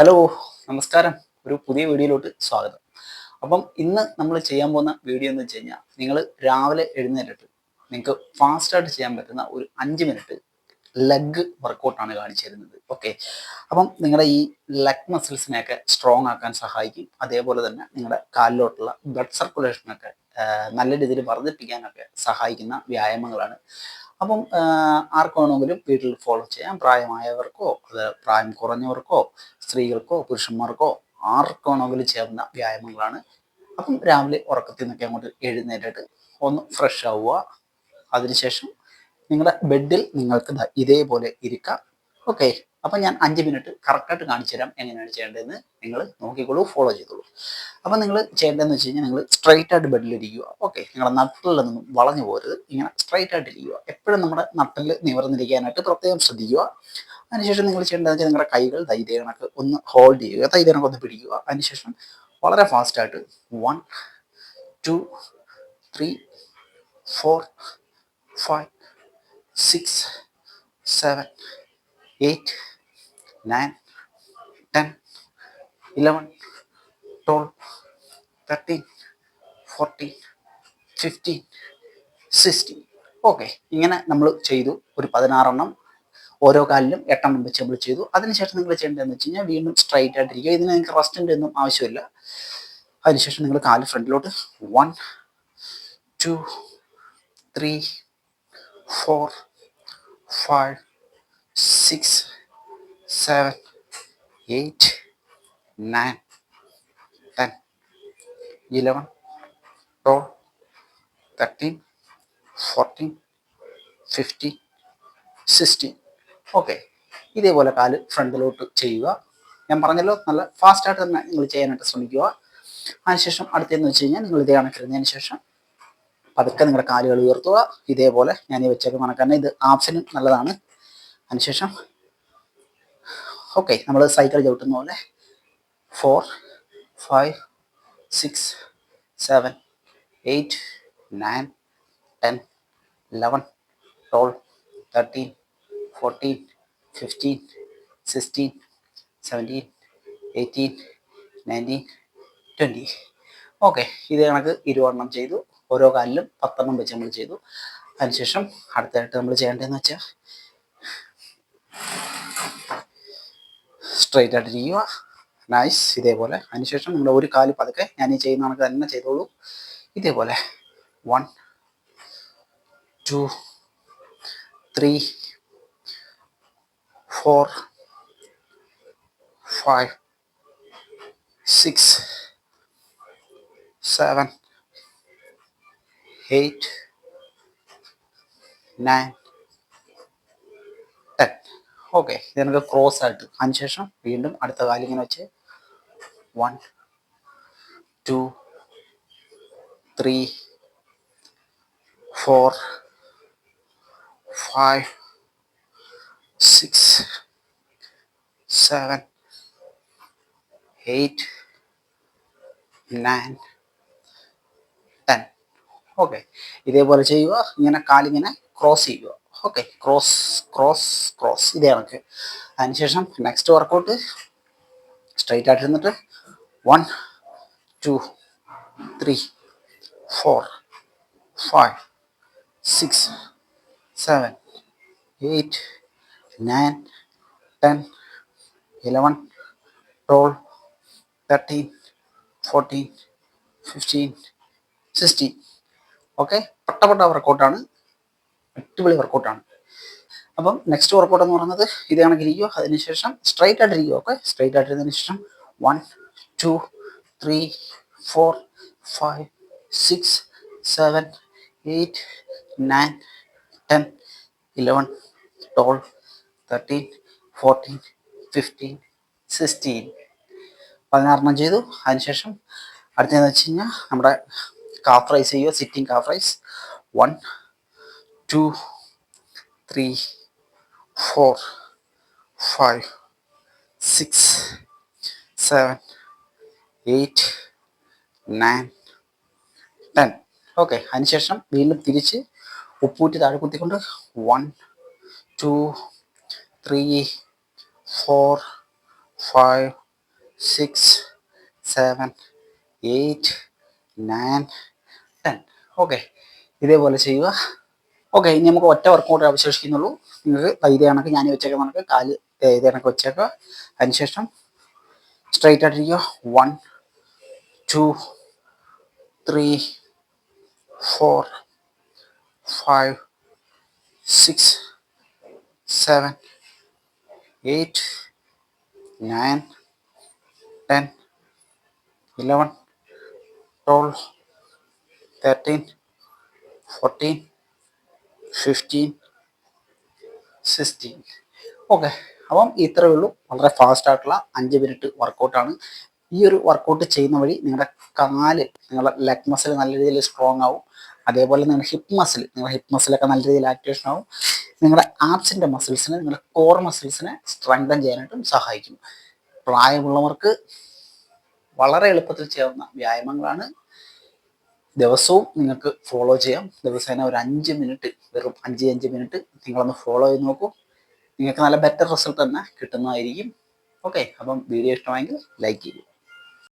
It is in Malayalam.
ഹലോ, നമസ്കാരം. ഒരു പുതിയ വീഡിയോയിലോട്ട് സ്വാഗതം. അപ്പം ഇന്ന് നമ്മൾ ചെയ്യാൻ പോകുന്ന വീഡിയോ എന്ന് വെച്ച് കഴിഞ്ഞാൽ നിങ്ങൾ രാവിലെ എഴുന്നേറ്റിട്ട് നിങ്ങൾക്ക് ഫാസ്റ്റായിട്ട് ചെയ്യാൻ പറ്റുന്ന ഒരു 5 മിനിറ്റ് ലെഗ് വർക്കൗട്ടാണ് കാണിച്ചു തരുന്നത്. ഓക്കെ, അപ്പം നിങ്ങളുടെ ഈ ലെഗ് മസിൽസിനെയൊക്കെ സ്ട്രോങ് ആക്കാൻ സഹായിക്കും. അതേപോലെ തന്നെ നിങ്ങളുടെ കാലിലോട്ടുള്ള ബ്ലഡ് സർക്കുലേഷനൊക്കെ നല്ല രീതിയിൽ വർദ്ധിപ്പിക്കാനൊക്കെ സഹായിക്കുന്ന വ്യായാമങ്ങളാണ്. അപ്പം ആർക്ക് വേണമെങ്കിലും വീട്ടിൽ ഫോളോ ചെയ്യാം. പ്രായമായവർക്കോ അത് പ്രായം കുറഞ്ഞവർക്കോ സ്ത്രീകൾക്കോ പുരുഷന്മാർക്കോ ആർക്ക് വേണമെങ്കിലും ചേർന്ന വ്യായാമങ്ങളാണ്. അപ്പം രാവിലെ ഉറക്കത്തിൽ നിന്നൊക്കെ അങ്ങോട്ട് എഴുന്നേറ്റിട്ട് ഒന്ന് ഫ്രഷ് ആവുക. അതിനുശേഷം നിങ്ങളുടെ ബെഡിൽ നിങ്ങൾക്ക് ഇതേപോലെ ഇരിക്കാം. ഓക്കെ, അപ്പം ഞാൻ 5 മിനിറ്റ് കറക്റ്റായിട്ട് കാണിച്ചു തരാം എങ്ങനെയാണ് ചെയ്യേണ്ടതെന്ന്. നിങ്ങൾ നോക്കിക്കോളൂ, ഫോളോ ചെയ്തോളൂ. അപ്പം നിങ്ങൾ ചെയ്യേണ്ടതെന്ന് വെച്ച് കഴിഞ്ഞാൽ നിങ്ങൾ സ്ട്രൈറ്റ് ആയിട്ട് ബെഡിലിരിക്കുക. ഓക്കെ, നിങ്ങളുടെ നട്ടിലൊന്നും വളഞ്ഞു പോരുത്, ഇങ്ങനെ സ്ട്രൈറ്റ് ആയിട്ട് ഇരിക്കുക. എപ്പോഴും നമ്മുടെ നട്ടിൽ നിവർന്നിരിക്കാനായിട്ട് പ്രത്യേകം ശ്രദ്ധിക്കുക. അതിനുശേഷം നിങ്ങൾ ചെയ്യേണ്ടതെന്ന് വെച്ചാൽ നിങ്ങളുടെ കൈകൾ ഇതേ കണക്ക് ഒന്ന് ഹോൾഡ് ചെയ്യുക, ഇതേ കണക്ക് ഒന്ന് പിടിക്കുക. അതിനുശേഷം വളരെ ഫാസ്റ്റായിട്ട് 1 2 3 4 5 6 7 8 9 10 11 12 13 14 15 16. ഓക്കെ, ഇങ്ങനെ നമ്മൾ ചെയ്തു. ഒരു 16 ഓരോ കാലിലും 8 വെച്ച് നമ്മൾ ചെയ്തു. അതിനുശേഷം നിങ്ങൾ ചെയ്യേണ്ടതെന്ന് വെച്ച് കഴിഞ്ഞാൽ വീണ്ടും സ്ട്രൈറ്റ് ആയിട്ടിരിക്കുക. ഇതിന് നിങ്ങൾക്ക് റെസ്റ്റിൻ്റെ ഒന്നും ആവശ്യമില്ല. അതിനുശേഷം നിങ്ങൾ കാല് ഫ്രണ്ടിലോട്ട് 1 2 3 4 5 6 7 8 9 10 11 12 13 14 15 16. ഓക്കെ, ഇതേപോലെ കാല് ഫ്രണ്ടിലോട്ട് ചെയ്യുക. ഞാൻ പറഞ്ഞല്ലോ, നല്ല ഫാസ്റ്റായിട്ട് തന്നെ നിങ്ങൾ ചെയ്യാനായിട്ട് ശ്രമിക്കുക. അതിനുശേഷം അടുത്തതെന്ന് വെച്ച് കഴിഞ്ഞാൽ നിങ്ങൾ ഇതേ കണക്കിരുന്നതിന് ശേഷം പതുക്കെ നിങ്ങളുടെ കാലുകൾ ഉയർത്തുക. ഇതേപോലെ ഞാൻ ഈ വെച്ചേക്ക് കണക്ക് തന്നെ, ഇത് ആപ്സിനും നല്ലതാണ്. അതിനുശേഷം ഓക്കെ, നമ്മൾ സൈക്കിൾ ചവിട്ടുന്ന പോലെ 4 5 6 7 8 9 10 11 12 13 14 15 16 17 18 19 20. ഓക്കെ, ഇതേ കണക്ക് 20 ചെയ്തു. ഓരോ കാലിലും 10 വെച്ച് നമ്മൾ ചെയ്തു. അതിനുശേഷം അടുത്തായിട്ട് നമ്മൾ ചെയ്യേണ്ടതെന്ന് വെച്ചാൽ സ്ട്രൈറ്റ് ആയിട്ടിരിക്കുക. നൈസ്, ഇതേപോലെ. അതിനുശേഷം നിങ്ങൾ ഒരു കാല് പതുക്കെ ഞാൻ ഈ ചെയ്യുന്ന കണക്ക് തന്നെ ചെയ്തോളൂ. ഇതേപോലെ 1 2 3 4 5 6 7 8 9 10. ഓക്കെ, ഇത് നമുക്ക് ക്രോസ് ആയിട്ട്. അതിനുശേഷം വീണ്ടും അടുത്ത കാലിങ്ങനെ വെച്ച് 1 2 3 4 5 6 7 8 9 10. ഓക്കെ, ഇതേപോലെ ചെയ്യുക. ഇങ്ങനെ കാലിങ്ങനെ ക്രോസ് ചെയ്യുക. ഓക്കെ, ക്രോസ് ക്രോസ് ക്രോസ്, ഇതേ കണക്ക്. അതിനുശേഷം നെക്സ്റ്റ് വർക്കൗട്ട് സ്ട്രൈറ്റ് ആയിട്ട് ഇരുന്നിട്ട് 1 2 3 4 5 6 7 8 9 10 11 12 13 14 15 16. ഓക്കെ, പട്ട വർക്കൗട്ടാണ്, അടിപൊളി വർക്കൗട്ടാണ്. അപ്പം നെക്സ്റ്റ് വർക്കൗട്ട് എന്ന് പറയുന്നത് ഇതേ കണക്കിരിക്കുക. അതിനുശേഷം സ്ട്രൈറ്റ് ആയിട്ടിരിക്കുക. ഓക്കെ, സ്ട്രൈറ്റ് ആയിട്ടിരുന്നതിന് ശേഷം 1 2 3 4 5 6 7 8 9 10 11 12 13 14 15 16. 16 ചെയ്തു. അതിനുശേഷം അടുത്തതെന്ന് വെച്ച് കഴിഞ്ഞാൽ നമ്മുടെ കാഫ് റൈസ് ചെയ്യുക. Sitting calf raise 1 2 3 4 5 6 7 8 9 10. ഓക്കെ, അതിനുശേഷം വീണ്ടും തിരിച്ച് ഉപ്പൂറ്റി താഴെ കുത്തിക്കൊണ്ട് 1 2 3 4 5 6 7 8 9 10. ഓക്കെ, ഇതേപോലെ ചെയ്യുക. ഓക്കെ, ഇനി നമുക്ക് ഒറ്റ വർക്കൗട്ട് അവശേഷിക്കുന്നുള്ളൂ. നിങ്ങൾക്ക് ഇതേ കണക്ക് ഞാൻ വെച്ചേക്കുന്ന കണക്ക് കാല് ഇതേ കണക്ക് വെച്ചേക്കുക. അതിനുശേഷം സ്ട്രൈറ്റ് ആയിട്ടിരിക്കുക. 1 2 3 4 5 6 7 8 9 10 11 12 13 14 15 16. ഓക്കെ, അപ്പം ഇത്രയേ ഉള്ളൂ. വളരെ ഫാസ്റ്റ് ആയിട്ടുള്ള 5 മിനിറ്റ് വർക്കൗട്ടാണ്. ഈ ഒരു വർക്കൗട്ട് ചെയ്യുന്ന വഴി നിങ്ങളുടെ കാല്, നിങ്ങളുടെ ലെഗ് മസിൽ നല്ല രീതിയിൽ സ്ട്രോങ് ആവും. അതേപോലെ നിങ്ങളുടെ ഹിപ്പ് മസിലൊക്കെ നല്ല രീതിയിൽ ആക്ടിവേഷൻ ആവും. നിങ്ങളുടെ ആപ്സിൻ്റെ മസിൽസിനെ, നിങ്ങളുടെ കോർ മസിൽസിനെ സ്ട്രെങ്തൻ ചെയ്യാനായിട്ടും സഹായിക്കും. പ്രായമുള്ളവർക്ക് വളരെ എളുപ്പത്തിൽ ചെയ്യാവുന്ന വ്യായാമങ്ങളാണ്. ദിവസവും നിങ്ങൾക്ക് ഫോളോ ചെയ്യാം. ദിവസേന ഒരു 5 മിനിറ്റ്, വെറും 5 മിനിറ്റ് നിങ്ങളൊന്ന് ഫോളോ ചെയ്ത് നോക്കൂ. നിങ്ങൾക്ക് നല്ല ബെറ്റർ റിസൾട്ട് തന്നെ കിട്ടുന്നതായിരിക്കും. ഓക്കെ, അപ്പം വീഡിയോ ഇഷ്ടമായെങ്കിൽ ലൈക്ക് ചെയ്യൂ.